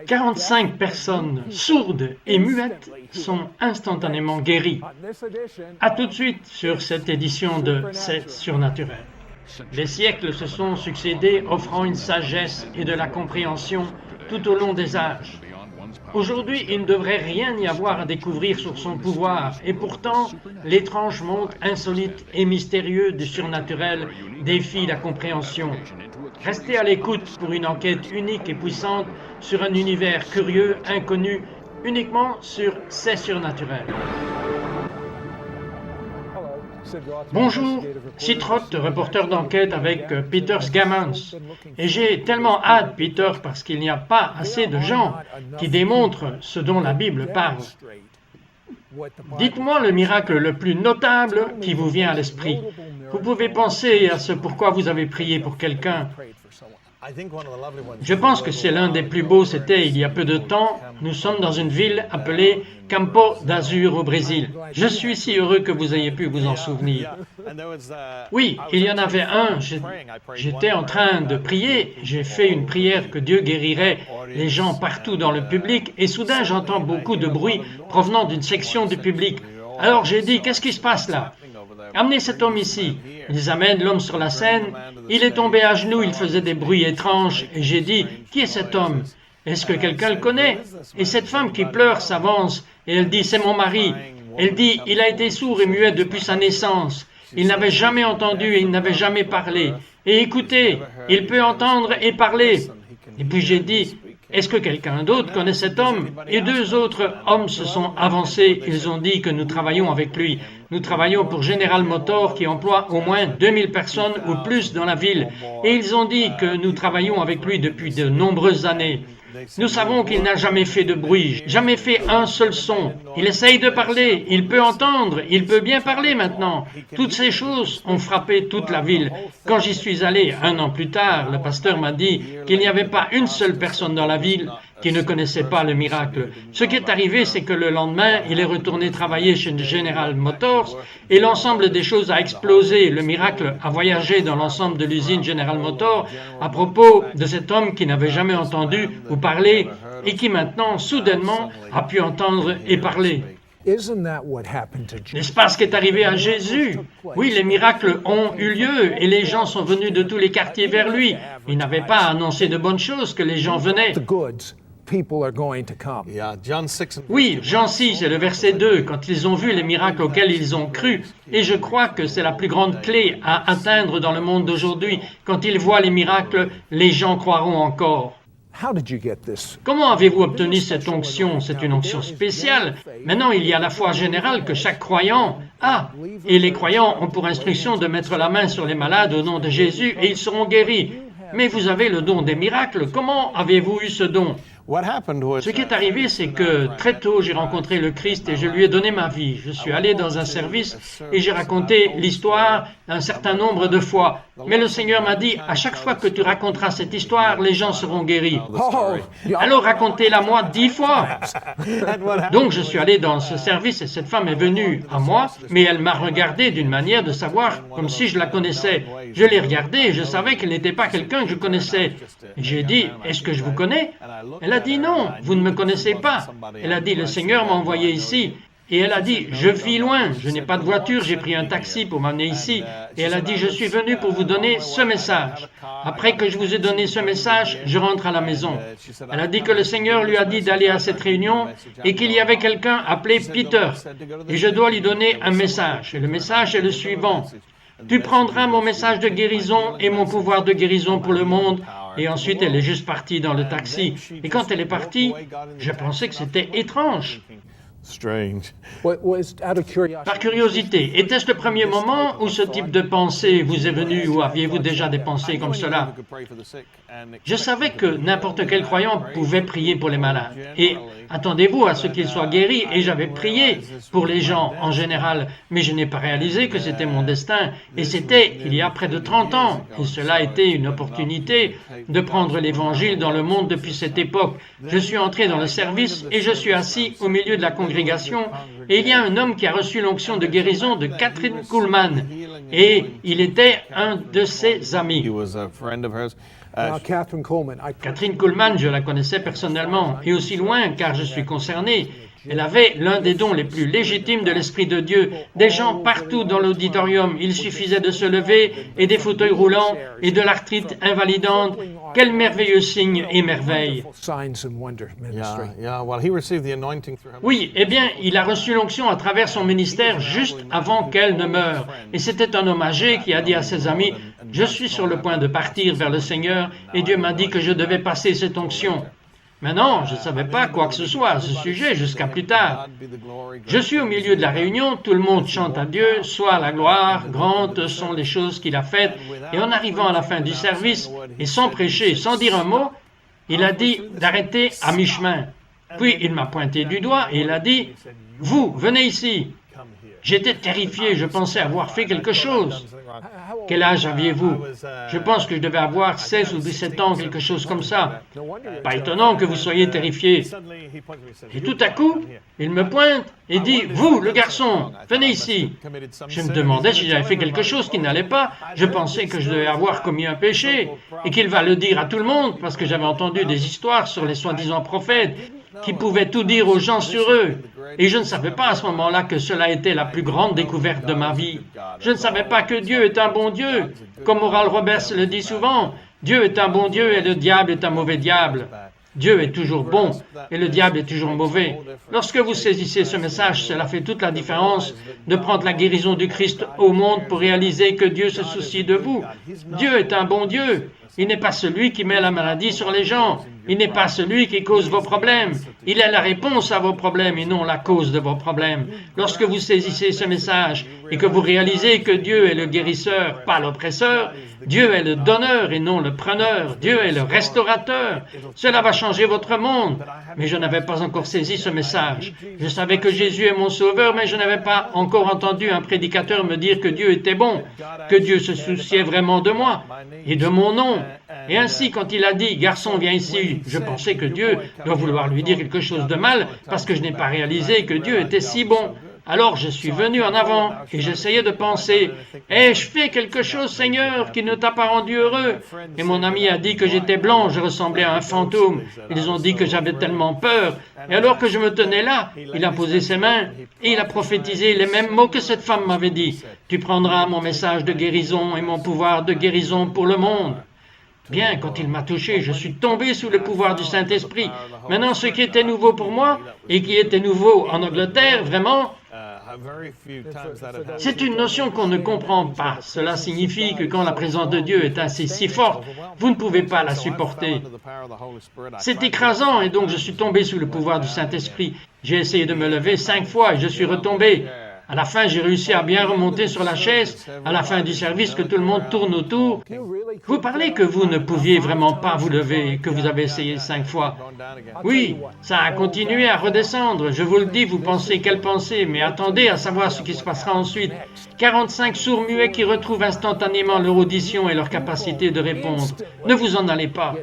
45 personnes sourdes et muettes sont instantanément guéries. À tout de suite sur cette édition de C'est surnaturel. Les siècles se sont succédés, offrant une sagesse et de la compréhension tout au long des âges. Aujourd'hui, il ne devrait rien y avoir à découvrir sur son pouvoir, et pourtant, l'étrange monde insolite et mystérieux du surnaturel défie la compréhension. Restez à l'écoute pour une enquête unique et puissante sur un univers curieux, inconnu, uniquement sur C'est surnaturel. Bonjour, Sid Roth, reporter d'enquête avec Peter Sgamans. Et j'ai tellement hâte, Peter, parce qu'il n'y a pas assez de gens qui démontrent ce dont la Bible parle. Dites-moi le miracle le plus notable qui vous vient à l'esprit. Vous pouvez penser à ce pourquoi vous avez prié pour quelqu'un. Je pense que c'est l'un des plus beaux, c'était il y a peu de temps. Nous sommes dans une ville appelée Campo d'Azur au Brésil. Je suis si heureux que vous ayez pu vous en souvenir. Oui, il y en avait un. J'étais en train de prier. J'ai fait une prière que Dieu guérirait les gens partout dans le public et soudain j'entends beaucoup de bruit provenant d'une section du public. Alors j'ai dit, qu'est-ce qui se passe là ? Amenez cet homme ici. Ils amènent l'homme sur la scène. Il est tombé à genoux, il faisait des bruits étranges. Et j'ai dit, qui est cet homme ? Est-ce que quelqu'un le connaît ? Et cette femme qui pleure s'avance et elle dit, c'est mon mari. Elle dit, il a été sourd et muet depuis sa naissance. Il n'avait jamais entendu et il n'avait jamais parlé. Et écoutez, il peut entendre et parler. Et puis j'ai dit, est-ce que quelqu'un d'autre connaît cet homme ? Et 2 autres hommes se sont avancés. Ils ont dit que nous travaillons avec lui. Nous travaillons pour General Motors qui emploie au moins 2000 personnes ou plus dans la ville. Et ils ont dit que nous travaillons avec lui depuis de nombreuses années. Nous savons qu'il n'a jamais fait de bruit, jamais fait un seul son. Il essaye de parler, il peut entendre, il peut bien parler maintenant. Toutes ces choses ont frappé toute la ville. Quand j'y suis allé 1 an plus tard, le pasteur m'a dit qu'il n'y avait pas une seule personne dans la ville qui ne connaissait pas le miracle. Ce qui est arrivé, c'est que le lendemain, il est retourné travailler chez General Motors et l'ensemble des choses a explosé. Le miracle a voyagé dans l'ensemble de l'usine General Motors à propos de cet homme qui n'avait jamais entendu ou parlé et qui maintenant, soudainement, a pu entendre et parler. N'est-ce pas ce qui est arrivé à Jésus? Oui, les miracles ont eu lieu et les gens sont venus de tous les quartiers vers lui. Il n'avait pas annoncé de bonnes choses que les gens venaient. Oui, Jean 6 et le verset 2, quand ils ont vu les miracles auxquels ils ont cru, et je crois que c'est la plus grande clé à atteindre dans le monde d'aujourd'hui. Quand ils voient les miracles, les gens croiront encore. Comment avez-vous obtenu cette onction? C'est une onction spéciale. Maintenant, il y a la foi générale que chaque croyant a. Et les croyants ont pour instruction de mettre la main sur les malades au nom de Jésus et ils seront guéris. Mais vous avez le don des miracles. Comment avez-vous eu ce don? Ce qui est arrivé, c'est que très tôt, j'ai rencontré le Christ et je lui ai donné ma vie. Je suis allé dans un service et j'ai raconté l'histoire un certain nombre de fois. Mais le Seigneur m'a dit, à chaque fois que tu raconteras cette histoire, les gens seront guéris. Alors racontez-la moi 10 fois. Donc je suis allé dans ce service et cette femme est venue à moi, mais elle m'a regardé d'une manière de savoir comme si je la connaissais. Je l'ai regardée et je savais qu'elle n'était pas quelqu'un que je connaissais. J'ai dit, est-ce que je vous connais? Elle a dit non, vous ne me connaissez pas. Elle a dit, le Seigneur m'a envoyé ici. Et elle a dit, je vis loin, je n'ai pas de voiture, j'ai pris un taxi pour m'amener ici. Et elle a dit, je suis venu pour vous donner ce message. Après que je vous ai donné ce message, je rentre à la maison. Elle a dit que le Seigneur lui a dit d'aller à cette réunion et qu'il y avait quelqu'un appelé Peter. Et je dois lui donner un message. Et le message est le suivant. Tu prendras mon message de guérison et mon pouvoir de guérison pour le monde. Et ensuite, elle est juste partie dans le taxi. Et quand elle est partie, je pensais que c'était étrange. Par curiosité, était-ce le premier moment où ce type de pensée vous est venu ou aviez-vous déjà des pensées comme cela? Je savais que n'importe quel croyant pouvait prier pour les malades. Et attendez-vous à ce qu'ils soient guéris. Et j'avais prié pour les gens en général. Mais je n'ai pas réalisé que c'était mon destin. Et c'était il y a près de 30 ans. Et cela a été une opportunité de prendre l'Évangile dans le monde depuis cette époque. Je suis entré dans le service et je suis assis au milieu de la congrégation. Et il y a un homme qui a reçu l'onction de guérison de Catherine Kuhlman. Et il était un de ses amis. Catherine Kuhlman, je la connaissais personnellement, et aussi loin, car je suis concerné. Elle avait l'un des dons les plus légitimes de l'Esprit de Dieu. Des gens partout dans l'auditorium, il suffisait de se lever, et des fauteuils roulants, et de l'arthrite invalidante. Quel merveilleux signe et merveille! Oui, eh bien, il a reçu l'onction à travers son ministère juste avant qu'elle ne meure. Et c'était un homme âgé qui a dit à ses amis, « Je suis sur le point de partir vers le Seigneur, et Dieu m'a dit que je devais passer cette onction. » Maintenant, je ne savais pas quoi que ce soit à ce sujet jusqu'à plus tard. Je suis au milieu de la réunion, tout le monde chante à Dieu, soit la gloire, grandes sont les choses qu'il a faites, et en arrivant à la fin du service, et sans prêcher, sans dire un mot, il a dit d'arrêter à mi-chemin. Puis il m'a pointé du doigt et il a dit, « Vous, venez ici !» J'étais terrifié, je pensais avoir fait quelque chose. Quel âge aviez-vous? Je pense que je devais avoir 16 ou 17 ans, quelque chose comme ça. Pas étonnant que vous soyez terrifié. Et tout à coup, il me pointe et dit, « Vous, le garçon, venez ici !» Je me demandais si j'avais fait quelque chose qui n'allait pas. Je pensais que je devais avoir commis un péché et qu'il va le dire à tout le monde parce que j'avais entendu des histoires sur les soi-disant prophètes qui pouvaient tout dire aux gens sur eux. Et je ne savais pas à ce moment-là que cela était la plus grande découverte de ma vie. Je ne savais pas que Dieu est un bon Dieu. Comme Oral Roberts le dit souvent, Dieu est un bon Dieu et le diable est un mauvais diable. Dieu est toujours bon et le diable est toujours mauvais. Lorsque vous saisissez ce message, cela fait toute la différence de prendre la guérison du Christ au monde pour réaliser que Dieu se soucie de vous. Dieu est un bon Dieu. Il n'est pas celui qui met la maladie sur les gens. Il n'est pas celui qui cause vos problèmes. Il est la réponse à vos problèmes et non la cause de vos problèmes. Lorsque vous saisissez ce message et que vous réalisez que Dieu est le guérisseur, pas l'oppresseur, Dieu est le donneur et non le preneur, Dieu est le restaurateur, cela va changer votre monde. Mais je n'avais pas encore saisi ce message. Je savais que Jésus est mon sauveur, mais je n'avais pas encore entendu un prédicateur me dire que Dieu était bon, que Dieu se souciait vraiment de moi et de mon nom. Et ainsi, quand il a dit « Garçon, viens ici », je pensais que Dieu doit vouloir lui dire quelque chose de mal parce que je n'ai pas réalisé que Dieu était si bon. Alors je suis venu en avant et j'essayais de penser « Ai-je fait quelque chose, Seigneur, qui ne t'a pas rendu heureux ?» Et mon ami a dit que j'étais blanc, je ressemblais à un fantôme. Ils ont dit que j'avais tellement peur. Et alors que je me tenais là, il a posé ses mains et il a prophétisé les mêmes mots que cette femme m'avait dit. « Tu prendras mon message de guérison et mon pouvoir de guérison pour le monde. » Bien, quand il m'a touché, je suis tombé sous le pouvoir du Saint-Esprit. Maintenant, ce qui était nouveau pour moi et qui était nouveau en Angleterre, vraiment, c'est une notion qu'on ne comprend pas. Cela signifie que quand la présence de Dieu est ainsi si forte, vous ne pouvez pas la supporter. C'est écrasant et donc je suis tombé sous le pouvoir du Saint-Esprit. J'ai essayé de me lever 5 fois et je suis retombé. À la fin, j'ai réussi à bien remonter sur la chaise. À la fin du service, que tout le monde tourne autour. Vous parlez que vous ne pouviez vraiment pas vous lever et que vous avez essayé 5 fois. Oui, ça a continué à redescendre. Je vous le dis, vous pensez quelle pensée, mais attendez à savoir ce qui se passera ensuite. 45 sourds-muets qui retrouvent instantanément leur audition et leur capacité de répondre. Ne vous en allez pas.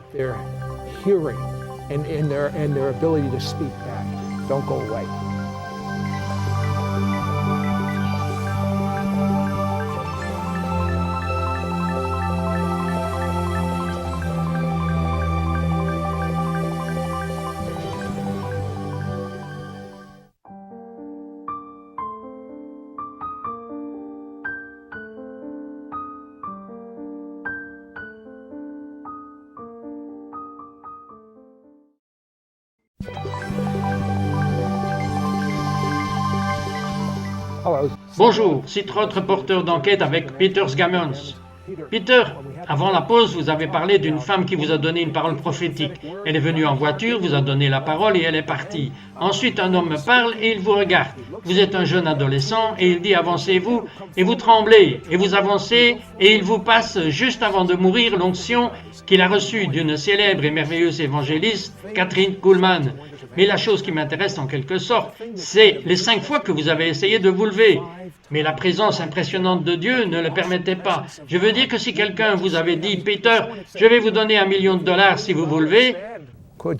Bonjour, Citroën, reporter d'enquête avec Peter Sgamons. Peter, avant la pause, vous avez parlé d'une femme qui vous a donné une parole prophétique. Elle est venue en voiture, vous a donné la parole et elle est partie. Ensuite, un homme me parle et il vous regarde. Vous êtes un jeune adolescent et il dit « Avancez-vous » et vous tremblez et vous avancez et il vous passe juste avant de mourir l'onction qu'il a reçue d'une célèbre et merveilleuse évangéliste, Catherine Kuhlman. Mais la chose qui m'intéresse en quelque sorte, c'est les 5 fois que vous avez essayé de vous lever. Mais la présence impressionnante de Dieu ne le permettait pas. Je veux dire que si quelqu'un vous avait dit « Peter, je vais vous donner $1 million si vous vous levez », Oh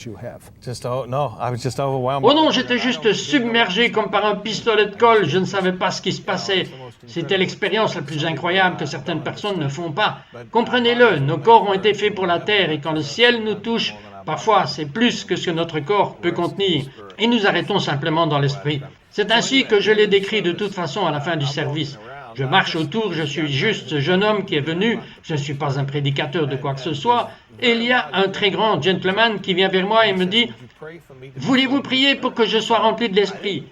non, j'étais juste submergé comme par un pistolet de colle, je ne savais pas ce qui se passait. C'était l'expérience la plus incroyable que certaines personnes ne font pas. Comprenez-le, nos corps ont été faits pour la terre et quand le ciel nous touche, parfois c'est plus que ce que notre corps peut contenir. Et nous arrêtons simplement dans l'esprit. C'est ainsi que je l'ai décrit de toute façon à la fin du service. Je marche autour, je suis juste ce jeune homme qui est venu, je ne suis pas un prédicateur de quoi que ce soit, et il y a un très grand gentleman qui vient vers moi et me dit « Voulez-vous prier pour que je sois rempli de l'esprit ?»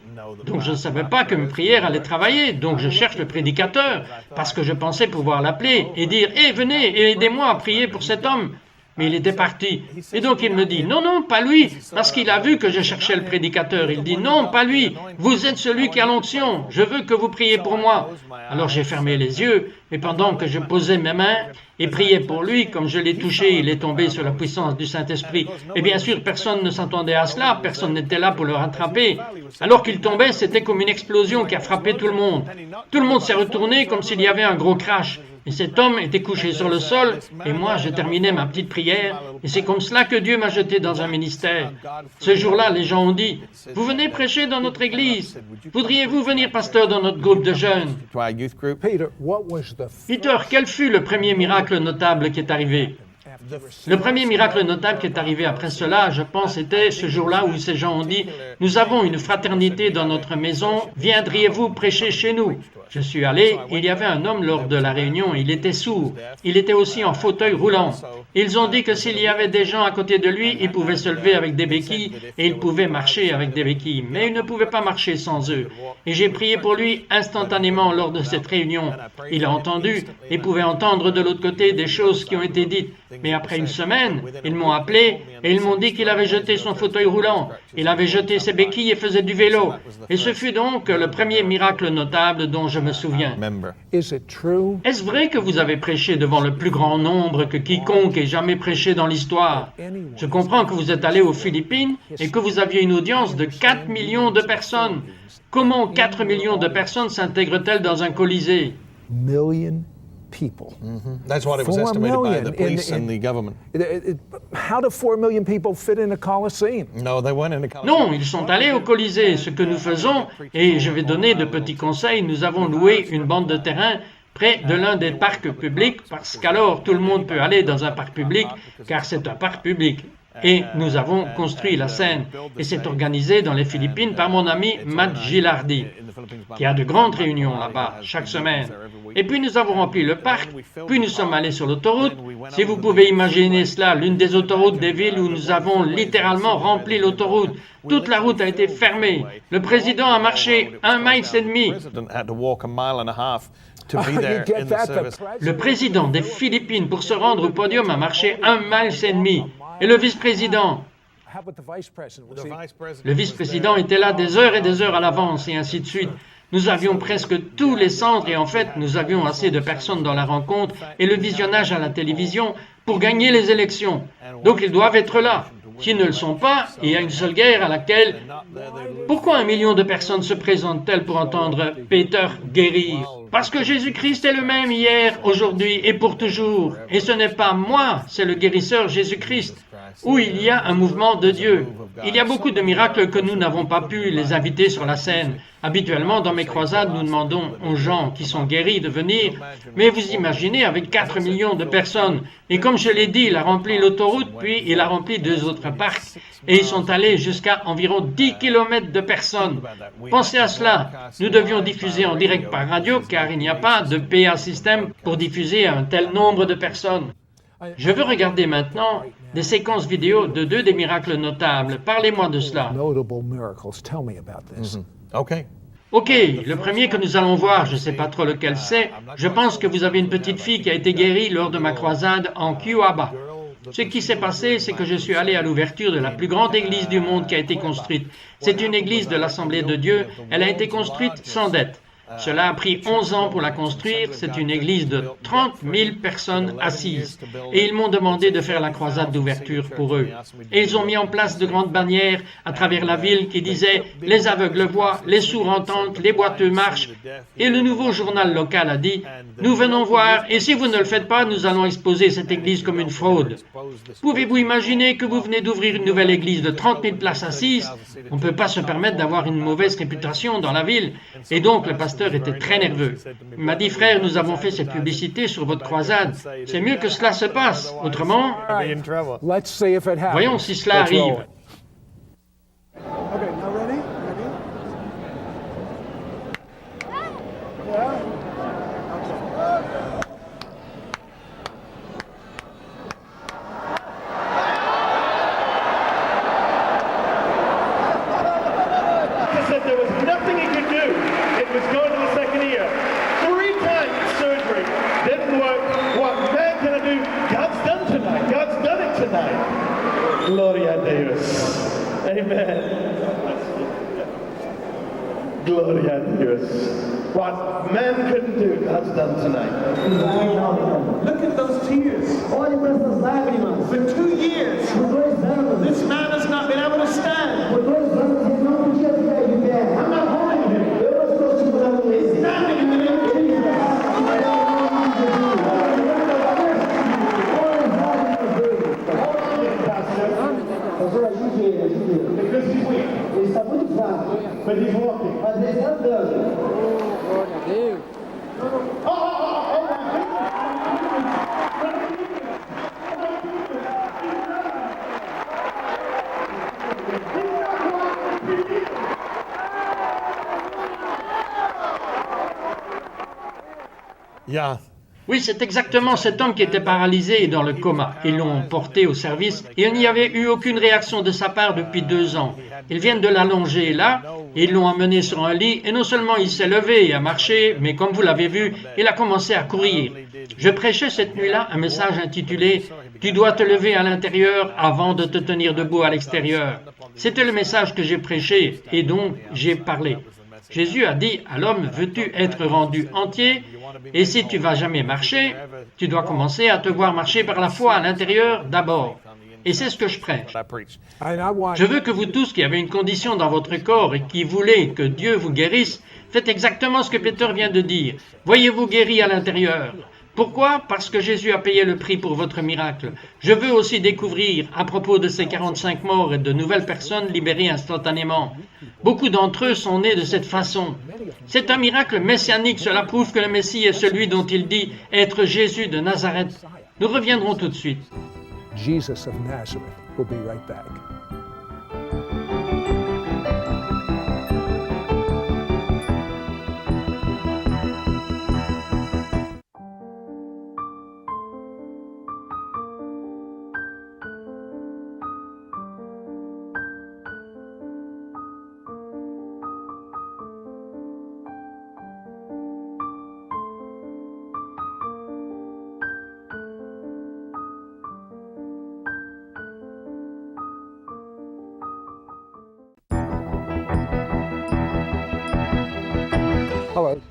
Donc je ne savais pas que mes prières allaient travailler, donc je cherche le prédicateur, parce que je pensais pouvoir l'appeler et dire « Hé, venez et aidez-moi à prier pour cet homme !» Mais il était parti. Et donc il me dit, non, non, pas lui, parce qu'il a vu que je cherchais le prédicateur. Il dit, non, pas lui, vous êtes celui qui a l'onction, je veux que vous priez pour moi. Alors j'ai fermé les yeux, et pendant que je posais mes mains et priais pour lui, comme je l'ai touché, il est tombé sous la puissance du Saint-Esprit. Et bien sûr, personne ne s'attendait à cela, personne n'était là pour le rattraper. Alors qu'il tombait, c'était comme une explosion qui a frappé tout le monde. Tout le monde s'est retourné comme s'il y avait un gros crash. Et cet homme était couché sur le sol, et moi je terminais ma petite prière, et c'est comme cela que Dieu m'a jeté dans un ministère. Ce jour-là, les gens ont dit, « Vous venez prêcher dans notre église, voudriez-vous venir pasteur dans notre groupe de jeunes ?» Peter, quel fut le premier miracle notable qui est arrivé? Le premier miracle notable qui est arrivé après cela, je pense, était ce jour-là où ces gens ont dit « Nous avons une fraternité dans notre maison, viendriez-vous prêcher chez nous ?» Je suis allé, il y avait un homme lors de la réunion, il était sourd, il était aussi en fauteuil roulant. Ils ont dit que s'il y avait des gens à côté de lui, il pouvait se lever avec des béquilles et il pouvait marcher avec des béquilles, mais il ne pouvait pas marcher sans eux. Et j'ai prié pour lui instantanément lors de cette réunion. Il a entendu et pouvait entendre de l'autre côté des choses qui ont été dites. Mais après une semaine, ils m'ont appelé et ils m'ont dit qu'il avait jeté son fauteuil roulant. Il avait jeté ses béquilles et faisait du vélo. Et ce fut donc le premier miracle notable dont je me souviens. Est-ce vrai que vous avez prêché devant le plus grand nombre que quiconque ait jamais prêché dans l'histoire? Je comprends que vous êtes allé aux Philippines et que vous aviez une audience de 4 millions de personnes. Comment 4 millions de personnes s'intègrent-elles dans un colisée? People. That's what it was estimated by the police and the government. How do 4 million people fit in a Colosseum? No, they went in a Colosseum. Non, ils sont allés au Colisée. Ce que nous faisons, et je vais donner de petits conseils, nous avons loué une bande de terrain près de l'un des parcs publics, parce qu'alors tout le monde peut aller dans un parc public, car c'est un parc public. Et nous avons construit la scène. Et c'est organisé dans les Philippines par mon ami Matt Gilardi, qui a de grandes réunions là-bas, chaque semaine. Et puis nous avons rempli le parc, puis nous sommes allés sur l'autoroute. Si vous pouvez imaginer cela, l'une des autoroutes des villes où nous avons littéralement rempli l'autoroute. Toute la route a été fermée. Le président a marché 1,5 miles. Le président des Philippines, pour se rendre au podium, a marché 1,5 miles. Et le vice-président? Le vice-président était là des heures et des heures à l'avance, et ainsi de suite. Nous avions presque tous les centres, et en fait, nous avions assez de personnes dans la rencontre et le visionnage à la télévision pour gagner les élections. Donc ils doivent être là. S'ils ne le sont pas, il y a une seule guerre à laquelle... Pourquoi 1 million de personnes se présentent-elles pour entendre Peter guérir? Parce que Jésus-Christ est le même hier, aujourd'hui et pour toujours. Et ce n'est pas moi, c'est le guérisseur Jésus-Christ, où il y a un mouvement de Dieu. Il y a beaucoup de miracles que nous n'avons pas pu les inviter sur la scène. Habituellement, dans mes croisades, nous demandons aux gens qui sont guéris de venir, mais vous imaginez avec 4 millions de personnes. Et comme je l'ai dit, il a rempli l'autoroute, puis il a rempli 2 autres parcs. Et ils sont allés jusqu'à environ 10 kilomètres de personnes. Pensez à cela. Nous devions diffuser en direct par radio, car il n'y a pas de PA système pour diffuser à un tel nombre de personnes. Je veux regarder maintenant des séquences vidéo de 2 des miracles notables. Parlez-moi de cela. Ok, le premier que nous allons voir, je ne sais pas trop lequel c'est, je pense que vous avez une petite fille qui a été guérie lors de ma croisade en Cuaba. Ce qui s'est passé, c'est que je suis allé à l'ouverture de la plus grande église du monde qui a été construite. C'est une église de l'Assemblée de Dieu, elle a été construite sans dette. Cela a pris 11 ans pour la construire. C'est une église de 30 000 personnes assises. Et ils m'ont demandé de faire la croisade d'ouverture pour eux. Et ils ont mis en place de grandes bannières à travers la ville qui disaient « Les aveugles voient, les sourds entendent, les boiteux marchent ». Et le nouveau journal local a dit « Nous venons voir, et si vous ne le faites pas, nous allons exposer cette église comme une fraude ». Pouvez-vous imaginer que vous venez d'ouvrir une nouvelle église de 30 000 places assises? On ne peut pas se permettre d'avoir une mauvaise réputation dans la ville. Et donc, le pasteur était très nerveux. Il m'a dit, frère, nous avons fait cette publicité sur votre croisade. C'est mieux que cela se passe. Autrement, voyons si cela arrive. Gloria a Deus. Amen. Gloria a Deus. What man couldn't do, God's done tonight. Look at those tears. Olhe para essas lágrimas. For 2 years, this man has not been able to stand. Por 2 anos ele não podia ficar de pé. I'm not holding him. Eu não estou segurando ele. He's standing in the name of Jesus. Because he's weak. Ele está muito fraco. But he's walking. Mas ele está andando. Glória a Deus. Yeah. Oui, c'est exactement cet homme qui était paralysé et dans le coma. Ils l'ont porté au service et il n'y avait eu aucune réaction de sa part depuis 2 ans. Ils viennent de l'allonger là, et ils l'ont emmené sur un lit et non seulement il s'est levé et a marché, mais comme vous l'avez vu, il a commencé à courir. Je prêchais cette nuit-là un message intitulé « Tu dois te lever à l'intérieur avant de te tenir debout à l'extérieur ». C'était le message que j'ai prêché et donc j'ai parlé. Jésus a dit à l'homme, veux-tu être rendu entier? Et si tu vas jamais marcher, tu dois commencer à te voir marcher par la foi à l'intérieur d'abord. Et c'est ce que je prêche. Je veux que vous tous qui avez une condition dans votre corps et qui voulez que Dieu vous guérisse, faites exactement ce que Peter vient de dire. Voyez-vous guéri à l'intérieur. Pourquoi? Parce que Jésus a payé le prix pour votre miracle. Je veux aussi découvrir, à propos de ces 45 morts et de nouvelles personnes libérées instantanément. Beaucoup d'entre eux sont nés de cette façon. C'est un miracle messianique, cela prouve que le Messie est celui dont il dit être Jésus de Nazareth. Nous reviendrons tout de suite. Jesus of Nazareth. We'll be right back.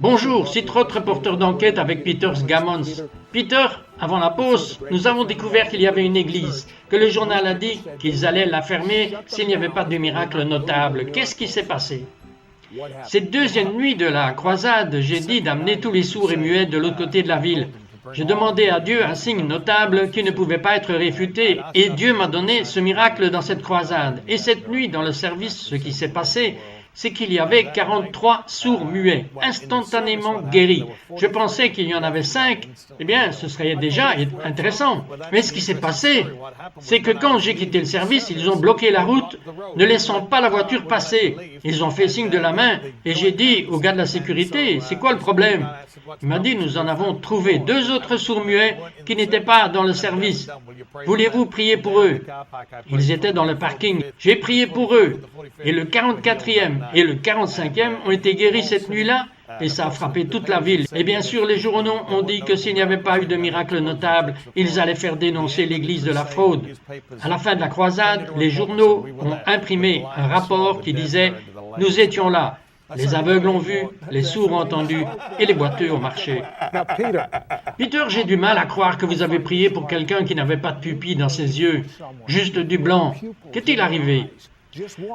Bonjour, c'est Trott, reporter d'enquête avec Peter Gammons. Peter, avant la pause, nous avons découvert qu'il y avait une église, que le journal a dit qu'ils allaient la fermer s'il n'y avait pas de miracle notable. Qu'est-ce qui s'est passé? Cette deuxième nuit de la croisade, j'ai dit d'amener tous les sourds et muets de l'autre côté de la ville. Je demandais à Dieu un signe notable qui ne pouvait pas être réfuté, et Dieu m'a donné ce miracle dans cette croisade. Et cette nuit, dans le service, ce qui s'est passé, c'est qu'il y avait 43 sourds muets, instantanément guéris. Je pensais qu'il y en avait 5, eh bien, ce serait déjà intéressant. Mais ce qui s'est passé, c'est que quand j'ai quitté le service, ils ont bloqué la route, ne laissant pas la voiture passer. Ils ont fait signe de la main, et j'ai dit au gars de la sécurité, c'est quoi le problème? Il m'a dit, nous en avons trouvé 2 autres sourds muets qui n'étaient pas dans le service. Voulez-vous prier pour eux? Ils étaient dans le parking. J'ai prié pour eux. Et le 44e et le 45e ont été guéris cette nuit-là, et ça a frappé toute la ville. Et bien sûr, les journaux ont dit que s'il n'y avait pas eu de miracle notable, ils allaient faire dénoncer l'église de la fraude. À la fin de la croisade, les journaux ont imprimé un rapport qui disait « Nous étions là. Les aveugles ont vu, les sourds ont entendu et les boiteux ont marché. Peter, j'ai du mal à croire que vous avez prié pour quelqu'un qui n'avait pas de pupille dans ses yeux, juste du blanc. Qu'est-il arrivé?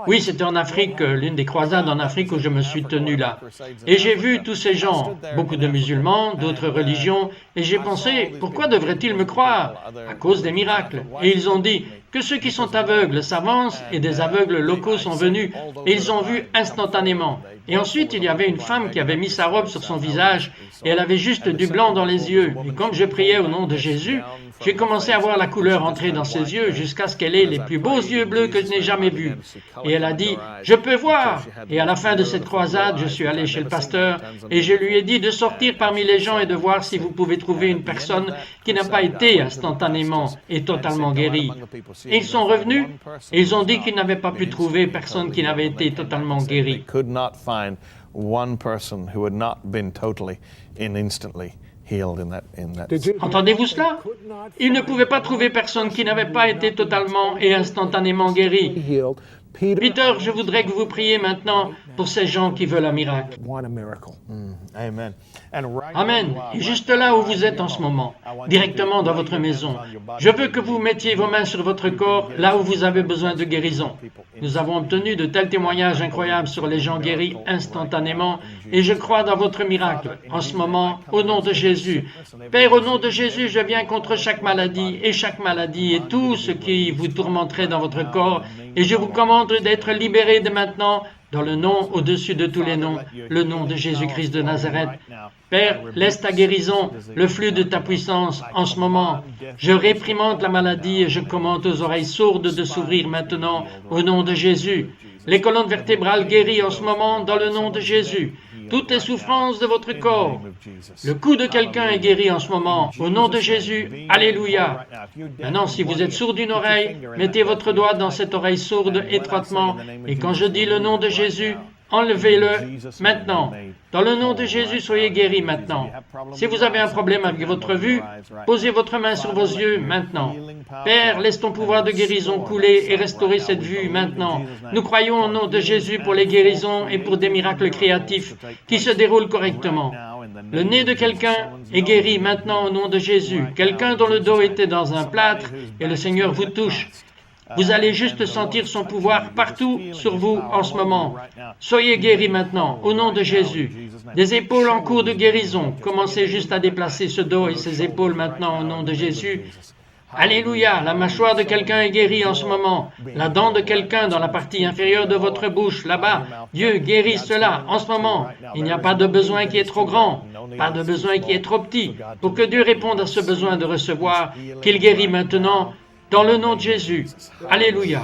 Oui, c'était en Afrique, l'une des croisades en Afrique où je me suis tenu là. Et j'ai vu tous ces gens, beaucoup de musulmans, d'autres religions, et j'ai pensé, pourquoi devraient-ils me croire? À cause des miracles. Et ils ont dit que ceux qui sont aveugles s'avancent et des aveugles locaux sont venus et ils ont vu instantanément. Et ensuite, il y avait une femme qui avait mis sa robe sur son visage et elle avait juste du blanc dans les yeux. Et comme je priais au nom de Jésus, j'ai commencé à voir la couleur entrer dans ses yeux jusqu'à ce qu'elle ait les plus beaux yeux bleus que je n'ai jamais vus. Et elle a dit, « Je peux voir !» Et à la fin de cette croisade, je suis allé chez le pasteur et je lui ai dit de sortir parmi les gens et de voir si vous pouvez trouver une personne qui n'a pas été instantanément et totalement guérie. Et ils sont revenus et ils ont dit qu'ils n'avaient pas pu trouver personne qui n'avait été totalement guéri. Entendez-vous cela? Ils ne pouvaient pas trouver personne qui n'avait pas été totalement et instantanément guéri. Peter, je voudrais que vous priez maintenant pour ces gens qui veulent un miracle. Amen. Amen. Et juste là où vous êtes en ce moment, directement dans votre maison, je veux que vous mettiez vos mains sur votre corps, là où vous avez besoin de guérison. Nous avons obtenu de tels témoignages incroyables sur les gens guéris instantanément, et je crois dans votre miracle. En ce moment, au nom de Jésus. Père, au nom de Jésus, je viens contre chaque maladie et tout ce qui vous tourmenterait dans votre corps, et je vous commande d'être libérés de maintenant, dans le nom au-dessus de tous les noms, le nom de Jésus-Christ de Nazareth. Père, laisse ta guérison, le flux de ta puissance en ce moment. Je réprimande la maladie et je commande aux oreilles sourdes de s'ouvrir maintenant au nom de Jésus. Les colonnes vertébrales guéries en ce moment dans le nom de Jésus. Toutes les souffrances de votre corps. Le cou de quelqu'un est guéri en ce moment. Au nom de Jésus, Alléluia. Maintenant, si vous êtes sourd d'une oreille, mettez votre doigt dans cette oreille sourde étroitement. Et quand je dis le nom de Jésus, enlevez-le maintenant. Dans le nom de Jésus, soyez guéris maintenant. Si vous avez un problème avec votre vue, posez votre main sur vos yeux maintenant. Père, laisse ton pouvoir de guérison couler et restaurer cette vue maintenant. Nous croyons au nom de Jésus pour les guérisons et pour des miracles créatifs qui se déroulent correctement. Le nez de quelqu'un est guéri maintenant au nom de Jésus. Quelqu'un dont le dos était dans un plâtre et le Seigneur vous touche. Vous allez juste sentir son pouvoir partout sur vous en ce moment. Soyez guéris maintenant, au nom de Jésus. Des épaules en cours de guérison. Commencez juste à déplacer ce dos et ses épaules maintenant au nom de Jésus. Alléluia, la mâchoire de quelqu'un est guérie en ce moment. La dent de quelqu'un dans la partie inférieure de votre bouche, là-bas. Dieu guérit cela en ce moment. Il n'y a pas de besoin qui est trop grand, pas de besoin qui est trop petit. Pour que Dieu réponde à ce besoin de recevoir, qu'il guérit maintenant, dans le nom de Jésus. Alléluia.